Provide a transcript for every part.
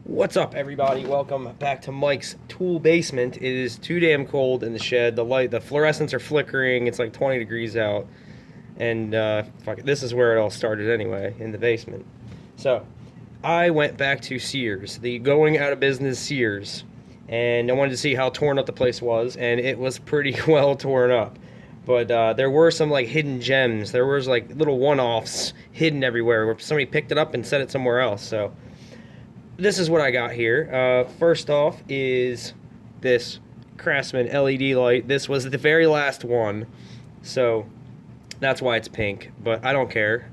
What's up, everybody? Welcome back to Mike's Tool Basement. It is too damn cold in the shed. The fluorescents are flickering. It's like 20 degrees out, and fuck it, this is where it all started anyway, in the basement. So, I went back to Sears, the going out of business Sears, and I wanted to see how torn up the place was, and it was pretty well torn up. But there were some like hidden gems. There was like little one-offs hidden everywhere where somebody picked it up and set it somewhere else. So this is what I got here. First off is this Craftsman LED light. This was the very last one, so that's why it's pink, but I don't care.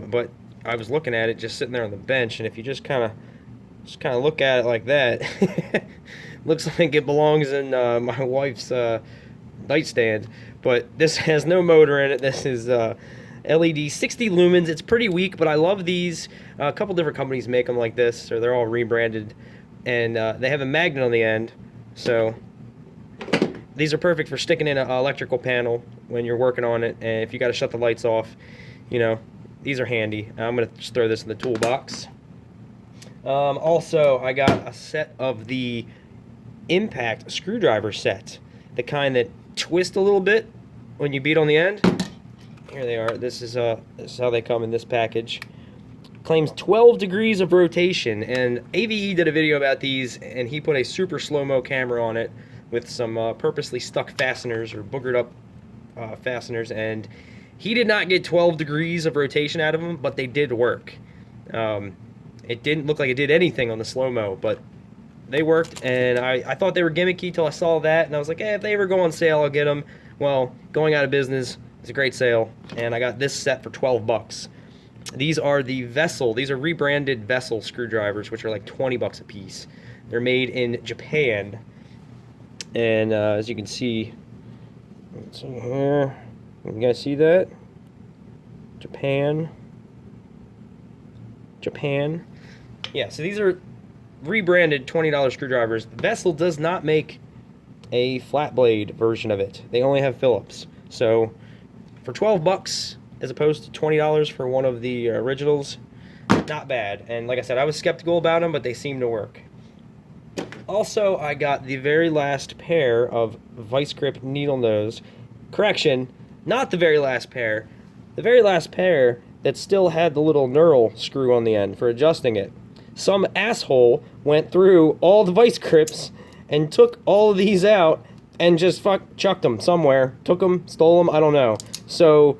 But I was looking at it just sitting there on the bench, and if you just kind of look at it like that, looks like it belongs in my wife's nightstand. But this has no motor in it. This is LED 60 lumens. It's pretty weak, but I love these. A couple different companies make them like this, or they're all rebranded, and they have a magnet on the end, so these are perfect for sticking in an electrical panel when you're working on it, and if you got to shut the lights off, you know, these are handy. I'm going to just throw this in the toolbox. Also, I got a set of the impact screwdriver set, the kind that twist a little bit when you beat on the end. Here they are. This is how they come in this package. Claims 12 degrees of rotation, and AVE did a video about these, and he put a super slow-mo camera on it with some purposely stuck fasteners or boogered up fasteners, and he did not get 12 degrees of rotation out of them, but they did work. It didn't look like it did anything on the slow-mo, but they worked, and I thought they were gimmicky till I saw that, and I was like, if they ever go on sale, I'll get them. Well, going out of business, it's a great sale, and I got this set for 12 bucks. These are the Vessel. These are rebranded Vessel screwdrivers, which are like 20 bucks a piece. They're made in Japan, and as you can see, let's see here. You guys see that? Japan. Yeah, so these are rebranded $20 screwdrivers. Vessel does not make a flat blade version of it. They only have Phillips. So for 12 bucks as opposed to $20 for one of the originals, not bad. And like I said, I was skeptical about them, but they seem to work. Also, I got the very last pair of vice grip needle nose. Correction, not the very last pair. The very last pair that still had the little knurl screw on the end for adjusting it. Some asshole went through all the vice grips and took all of these out and just chucked them somewhere. Took them, stole them, I don't know. So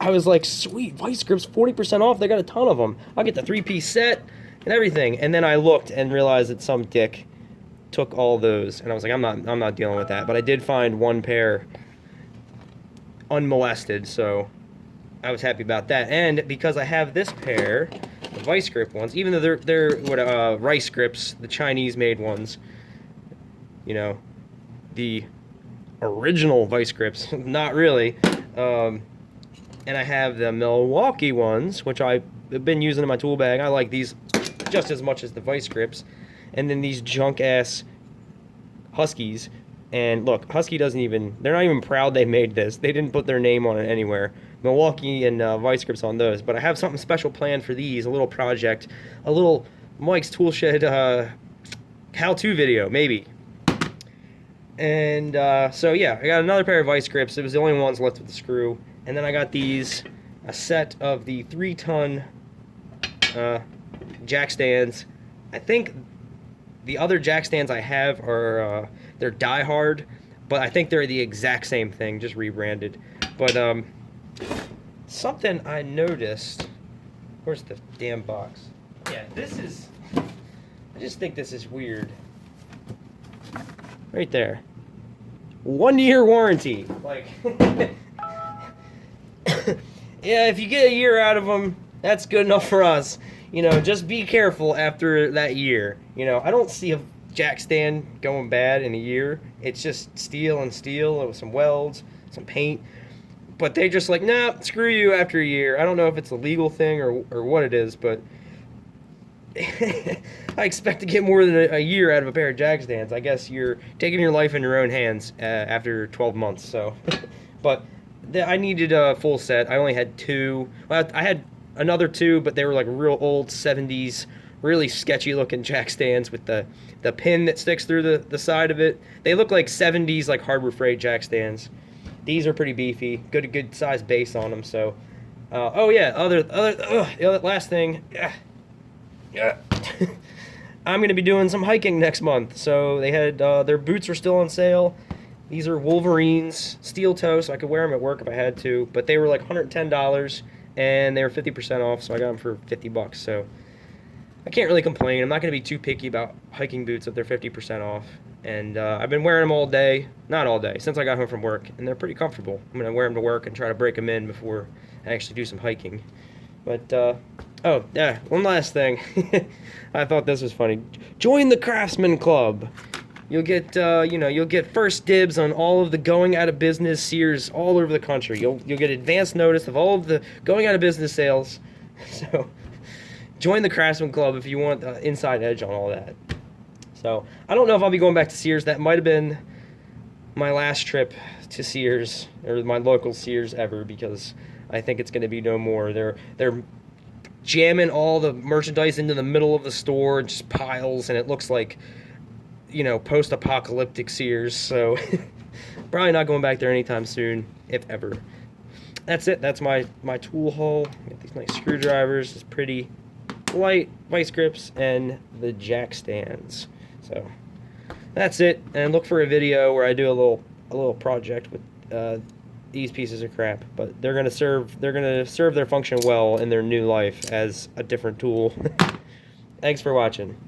I was like, sweet, vice grips, 40% off. They got a ton of them. I'll get the 3-piece set and everything. And then I looked and realized that some dick took all those, and I was like, I'm not dealing with that. But I did find one pair unmolested, so I was happy about that. And because I have this pair, the vice grip ones, even though they're rice grips, the Chinese made ones, you know, the original vice grips, not really. And I have the Milwaukee ones, which I've been using in my tool bag. I like these just as much as the vice grips. And then these junk-ass Huskies. And look, Husky doesn't even, they're not even proud they made this. They didn't put their name on it anywhere. Milwaukee and vice grips on those. But I have something special planned for these, a little project, a little Mike's Tool Shed how-to video, maybe. And so yeah, I got another pair of vice grips. It was the only ones left with the screw. And then I got these, a set of the 3-ton jack stands. I think the other jack stands I have are, they're Die Hard, but I think they're the exact same thing, just rebranded. But something I noticed, where's the damn box? Yeah, I just think this is weird. Right there. 1-year warranty. Like, yeah, if you get a year out of them, that's good enough for us. You know, just be careful after that year. You know, I don't see a jack stand going bad in a year. It's just steel and steel with some welds, some paint. But they just like, nah, screw you after a year. I don't know if it's a legal thing or what it is, but I expect to get more than a year out of a pair of jack stands. I guess you're taking your life in your own hands after 12 months. So, but I needed a full set. I only had 2. Well, I had another 2, but they were like real old 70s really sketchy looking jack stands with the pin that sticks through the side of it. They look like 70s like Harbor Freight jack stands. These are pretty beefy, good size base on them. So, oh yeah, the other last thing, yeah. I'm gonna be doing some hiking next month. So they had their boots are still on sale. These are Wolverines, steel toe, so I could wear them at work if I had to. But they were like $110, and they were 50% off, so I got them for $50. So I can't really complain. I'm not gonna be too picky about hiking boots if they're 50% off. And I've been wearing them all day, not all day, since I got home from work, and they're pretty comfortable. I'm gonna wear them to work and try to break them in before I actually do some hiking. But oh yeah, one last thing. I thought this was funny. Join the Craftsman Club. You'll get you'll get first dibs on all of the going out of business Sears all over the country. You'll get advance notice of all of the going out of business sales. So join the Craftsman Club if you want the inside edge on all that. So I don't know if I'll be going back to Sears. That might have been my last trip to Sears, or my local Sears ever, because I think it's going to be no more. They're jamming all the merchandise into the middle of the store, just piles, and it looks like, post-apocalyptic Sears. So probably not going back there anytime soon, if ever. That's it. That's my tool haul. Got these nice screwdrivers, this pretty light vice grips, and the jack stands. So that's it. And look for a video where I do a little project with these pieces of crap, but they're gonna serve their function well in their new life as a different tool. Thanks for watching.